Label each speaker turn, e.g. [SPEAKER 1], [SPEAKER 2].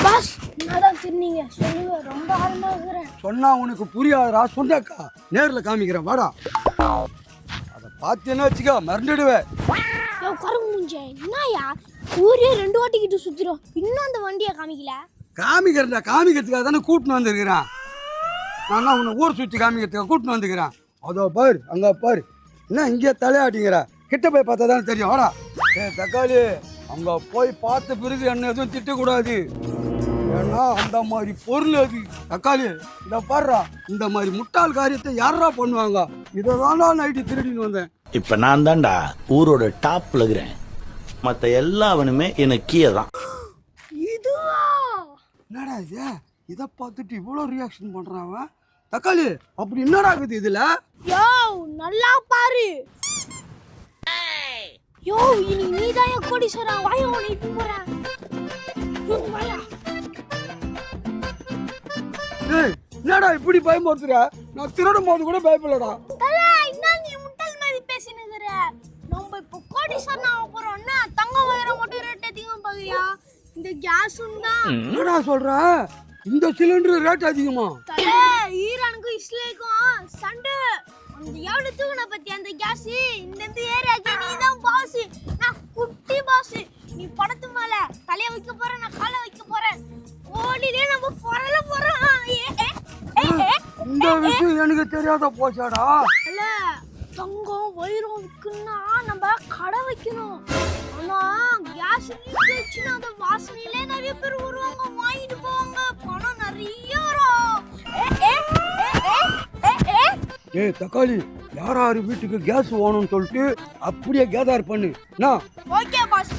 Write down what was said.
[SPEAKER 1] Pass என்னதான் திருநீங்க சொல்லுங்க ரொம்ப ஆர்வமா இருக்கிறேன்.
[SPEAKER 2] சொன்னா உனக்கு புரியாதடா, சொன்னாக்கா நேர்ல காமிக்கிறேன் வாடா. அதை பார்த்தேன்னு வச்சுக்கோ மறந்துடுவேன்.
[SPEAKER 1] கரும்பு மூஞ்சே என்னயா ஊரே 2 வாட்டி கிட்ட சுத்திரும், இன்னும் அந்த வண்டியை காமிக்கல.
[SPEAKER 2] காமிக்கிறேன்டா, காமிக்கிறதுக்காக தானே கூட்டின்னு வந்திருக்கிறேன். நான் உன்னை ஊர் சுற்றி காமிக்கிறதுக்காக கூட்டின்னு வந்துக்கிறேன். அதோ பாரு, அங்கே பாரு, என்ன இங்கே தலையாட்டிங்கிற, கிட்ட போய் பார்த்தா தானே தெரியும். வாடா. தக்காளி, அங்கே போய் பார்த்த பிறகு என்ன எதுவும் திட்டக்கூடாது. ஏன்னா அந்த மாதிரி பொருள் அது. தக்காளி இதை பாடுறா, இந்த மாதிரி முட்டாள் காரியத்தை யாரா பண்ணுவாங்க? இதை தானா நைட்டு திருடின்னு வந்தேன்.
[SPEAKER 3] இப்ப நான் தான்டா ஊரோட டாப்ல இருக்கிறேன், மத்த எல்லாவனுமே எனக்கு கீழே தான்.
[SPEAKER 1] இதுவா
[SPEAKER 2] என்னடா இது, இதை பார்த்துட்டு இவ்வளோ ரியாக்ஷன் பண்றான். தக்காளி அப்படி என்னடா இருக்குது இதுல?
[SPEAKER 1] யோ நல்லா பாரு. யோ இனி நீதான் என் கோடீஸ்வரன், வாய உன்னை இட்டு போறேன். வாயா.
[SPEAKER 2] என்னடா இப்படி பயமுறுத்துற? நான் திருடும் போது கூட பயப்படலடா.
[SPEAKER 1] தல என்ன நீ முட்டல் மாதிரி பேசினுங்கற? நம்ம இப்ப கோடீஸ்வரன் ஆக போறோம்னா தங்க வைரம் மட்டும் ரேட் அதிகம் பாக்குறியா? இந்த கேஸ் உண்டா?
[SPEAKER 2] என்னடா சொல்ற? இந்த சிலிண்டர் ரேட் அதிகமா?
[SPEAKER 1] தல ஈரானுக்கும் இஸ்ரேலுக்கும் சண்டை. அந்த எவ்வளவு தூக்குன பத்தி அந்த கேஸ் இந்த ஏரியாக்கு நீ தான் பாஸ், நான் குட்டி பாஸ். நீ படத்து மேல தலைய வைக்க போற, நான் காலை வைக்க போறேன். ஓடிலே நம்ம பொறல போறோம்.
[SPEAKER 2] இந்த விஷயம் எனக்கு தெரியாத போச்சாடா.
[SPEAKER 1] இல்ல தங்கம் வைரம் விற்கணும்னா நம்ம கடை வைக்கணும். ஆனா கேஸ் லீக் அந்த வாசனையிலே நிறைய பேர் வருவாங்க, வாங்கிட்டு போவாங்க, பணம் நிறைய வரும்.
[SPEAKER 2] ஏய் தக்காளி, யாராரு வீட்டுக்கு கேஸ் வேணும்னு சொல்லிட்டு அப்படியே கேதார் பண்ணு.
[SPEAKER 1] Okay pass.